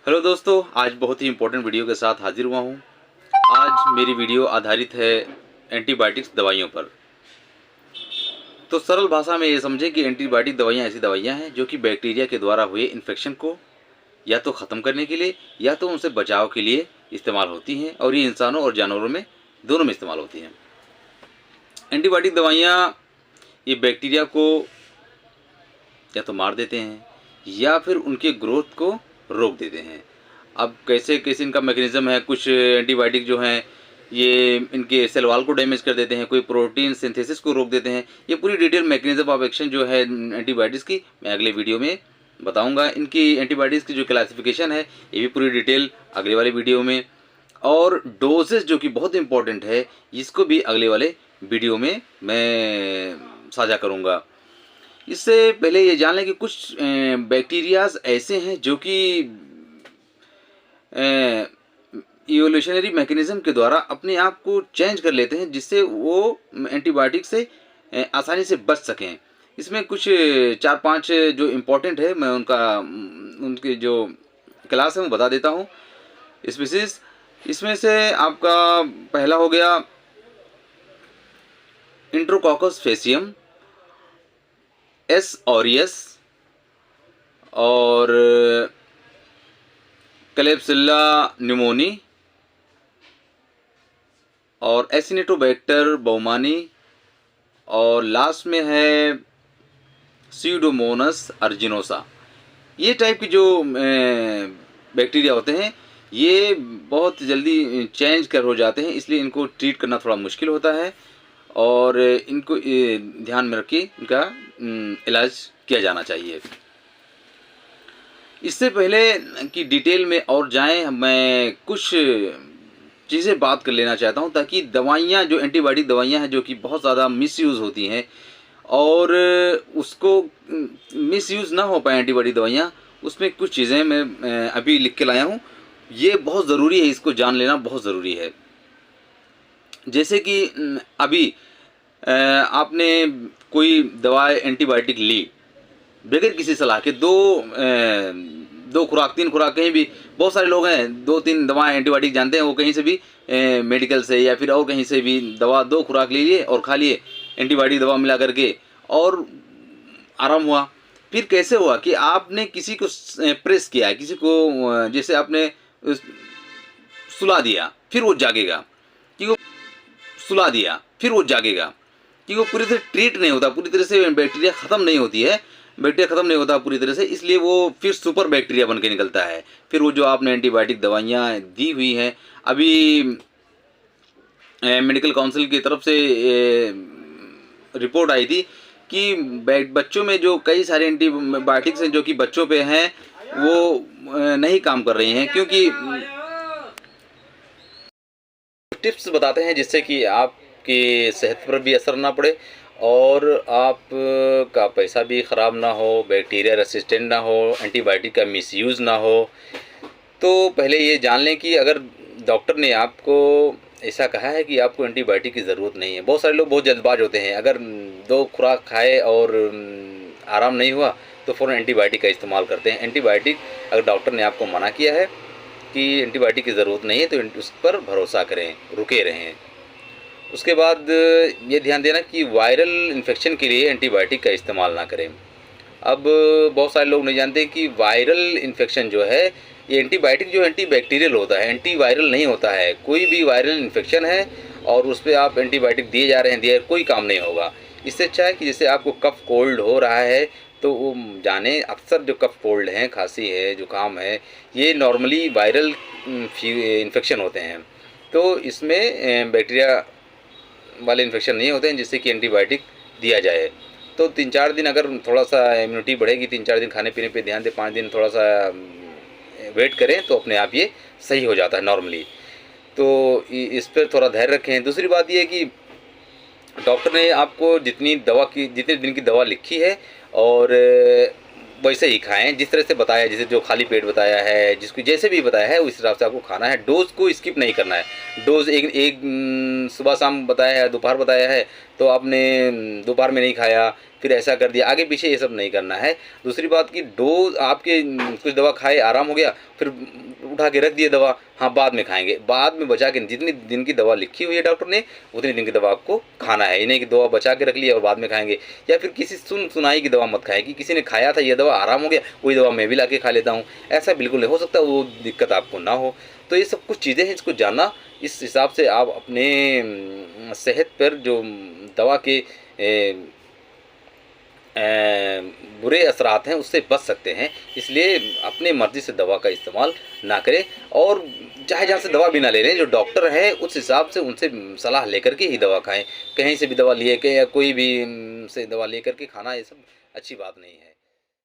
Hello दोस्तों, आज बहुत ही इम्पोर्टेंट वीडियो के साथ हाजिर हुआ हूँ। आज मेरी वीडियो आधारित है एंटीबायोटिक्स दवाइयों पर। तो सरल भाषा में ये समझें कि एंटीबायोटिक दवाइयाँ ऐसी दवाइयाँ हैं जो कि बैक्टीरिया के द्वारा हुए इन्फेक्शन को या तो ख़त्म करने के लिए या तो उनसे बचाव के लिए इस्तेमाल होती हैं, और ये इंसानों और जानवरों में दोनों में इस्तेमाल होती हैं। एंटीबायोटिक दवाइयाँ ये बैक्टीरिया को या तो मार देते हैं या फिर उनके ग्रोथ को रोक देते हैं। अब कैसे कैसे इनका मैकेनिज़्म है। कुछ एंटीबायोटिक जो हैं ये इनके सेल वॉल को डैमेज कर देते हैं, कोई प्रोटीन सिंथेसिस को रोक देते हैं। ये पूरी डिटेल मैकेनिज़्म ऑफ एक्शन जो है एंटीबायोटिक्स की मैं अगले वीडियो में बताऊंगा। इनकी एंटीबायोटिक्स की जो क्लासिफिकेशन है ये भी पूरी डिटेल अगले वाले वीडियो में, और डोजेस जो कि बहुत इंपॉर्टेंट है इसको भी अगले वाले वीडियो में मैं साझा करूँगा। इससे पहले ये जान लें कि कुछ बैक्टीरियाज ऐसे हैं जो कि इवोल्यूशनरी मैकेनिज्म के द्वारा अपने आप को चेंज कर लेते हैं, जिससे वो एंटीबायोटिक से आसानी से बच सकें। इसमें कुछ 4-5 जो इम्पोर्टेंट है मैं उनके जो क्लास है वो बता देता हूँ, स्पीसीज। इसमें से आपका पहला हो गया इंट्रोकॉकस फेसियम, एस ऑरियस, और क्लेब्सिल्ला न्यूमोनी, और एसिनेटोबैक्टर बाउमानी, और लास्ट में है स्यूडोमोनास अर्जिनोसा। ये टाइप की जो बैक्टीरिया होते हैं ये बहुत जल्दी चेंज कर हो जाते हैं, इसलिए इनको ट्रीट करना थोड़ा मुश्किल होता है, और इनको ध्यान में रख के इनका इलाज किया जाना चाहिए। इससे पहले कि डिटेल में और जाएं, मैं कुछ चीज़ें बात कर लेना चाहता हूं, ताकि दवाइयां जो एंटीबायोटिक दवाइयां हैं जो कि बहुत ज़्यादा मिसयूज़ होती हैं और उसको मिसयूज़ ना हो पाए एंटीबायोटिक दवाइयां, उसमें कुछ चीज़ें मैं अभी लिख के लाया हूं। ये बहुत ज़रूरी है, इसको जान लेना बहुत ज़रूरी है। जैसे कि अभी आपने कोई दवा एंटीबायोटिक ली बगैर किसी सलाह के, दो खुराक 3 खुराक, कहीं भी बहुत सारे लोग हैं 2-3 दवाएं एंटीबायोटिक जानते हैं, वो कहीं से भी मेडिकल से या फिर और कहीं से भी दवा 2 खुराक ले लिए और खा लिए एंटीबायोटिक दवा मिला करके, और आराम हुआ। फिर कैसे हुआ कि आपने किसी को प्रेस किया, किसी को जैसे आपने सुला दिया फिर वो जागेगा, कि वो सुला दिया फिर वो जागेगा, कि वो पूरी तरह ट्रीट नहीं होता, पूरी तरह से बैक्टीरिया ख़त्म नहीं होती है, बैक्टीरिया ख़त्म नहीं होता पूरी तरह से, इसलिए वो फिर सुपर बैक्टीरिया बन के निकलता है। फिर वो जो आपने एंटीबायोटिक दवाइयाँ दी हुई हैं, अभी मेडिकल काउंसिल की तरफ से रिपोर्ट आई थी कि बच्चों में जो कई सारे एंटीबायोटिक्स हैं जो कि बच्चों पे हैं वो नहीं काम कर रही हैं, क्योंकि टिप्स बताते हैं जिससे कि आपकी सेहत पर भी असर ना पड़े और आप का पैसा भी ख़राब ना हो, बैक्टीरिया रेसिस्टेंट ना हो, एंटीबायोटिक का मिसयूज़ ना हो। तो पहले ये जान लें कि अगर डॉक्टर ने आपको ऐसा कहा है कि आपको एंटीबायोटिक की ज़रूरत नहीं है। बहुत सारे लोग बहुत जल्दबाज होते हैं, अगर 2 खुराक खाए और आराम नहीं हुआ तो फ़ौरन एंटीबायोटिक का इस्तेमाल करते हैं। एंटीबायोटिक अगर डॉक्टर ने आपको मना किया है कि एंटीबायोटिक की ज़रूरत नहीं है तो उस पर भरोसा करें, रुके रहें। उसके बाद ये ध्यान देना कि वायरल इन्फेक्शन के लिए एंटीबायोटिक का इस्तेमाल ना करें। अब बहुत सारे लोग नहीं जानते कि वायरल इन्फेक्शन जो है ये एंटीबायोटिक जो एंटीबैक्टीरियल होता है, एंटीवायरल नहीं होता है। कोई भी वायरल इन्फेक्शन है और उस पर आप एंटीबायोटिक दिए जा रहे हैं, कोई काम नहीं होगा। इससे अच्छा है कि जैसे आपको कफ कोल्ड हो रहा है तो वो जाने, अक्सर जो कफ कोल्ड हैं, खांसी है, जुकाम है, ये नॉर्मली वायरल इन्फेक्शन होते हैं। तो इसमें बैक्टीरिया वाले इन्फेक्शन नहीं होते हैं जिससे कि एंटीबायोटिक दिया जाए। तो 3-4 दिन अगर थोड़ा सा इम्यूनिटी बढ़ेगी, 3-4 दिन खाने पीने पे ध्यान दें, 5 दिन थोड़ा सा वेट करें तो अपने आप ये सही हो जाता है नॉर्मली। तो इस पर थोड़ा धैर्य रखें। दूसरी बात ये है कि डॉक्टर ने आपको जितने दिन की दवा लिखी है और वैसे ही खाएं जिस तरह से बताया, जैसे जो खाली पेट बताया है, जिसको जैसे भी बताया है उस हिसाब से आपको खाना है। डोज़ को स्किप नहीं करना है। डोज़ एक एक सुबह शाम बताया है, दोपहर बताया है, तो आपने दोपहर में नहीं खाया, फिर ऐसा कर दिया, आगे पीछे ये सब नहीं करना है। दूसरी बात कि डोज आपके कुछ दवा खाए, आराम हो गया, फिर उठा के रख दिए दवा, हाँ बाद में खाएंगे, बाद में बचा के, जितनी दिन की दवा लिखी हुई है डॉक्टर ने उतनी दिन की दवा आपको खाना है। इन्हें की दवा बचा के रख लिया और बाद में खाएंगे। या फिर किसी सुनाई की दवा मत खाएं कि किसी ने खाया था ये दवा, आराम हो गया, वही दवा मैं भी ला के खा लेता हूँ, ऐसा बिल्कुल नहीं हो सकता, वो दिक्कत आपको ना हो। तो ये सब कुछ चीज़ें हैं, इसको जानना, इस हिसाब से आप अपने सेहत पर जो दवा के बुरे असरात हैं उससे बच सकते हैं। इसलिए अपने मर्ज़ी से दवा का इस्तेमाल ना करें, और चाहे जहाँ से दवा भी ना ले लें, जो डॉक्टर है उस हिसाब से उनसे सलाह लेकर के ही दवा खाएं। कहीं से भी दवा लिए के या कोई भी से दवा लेकर के खाना, ये सब अच्छी बात नहीं है।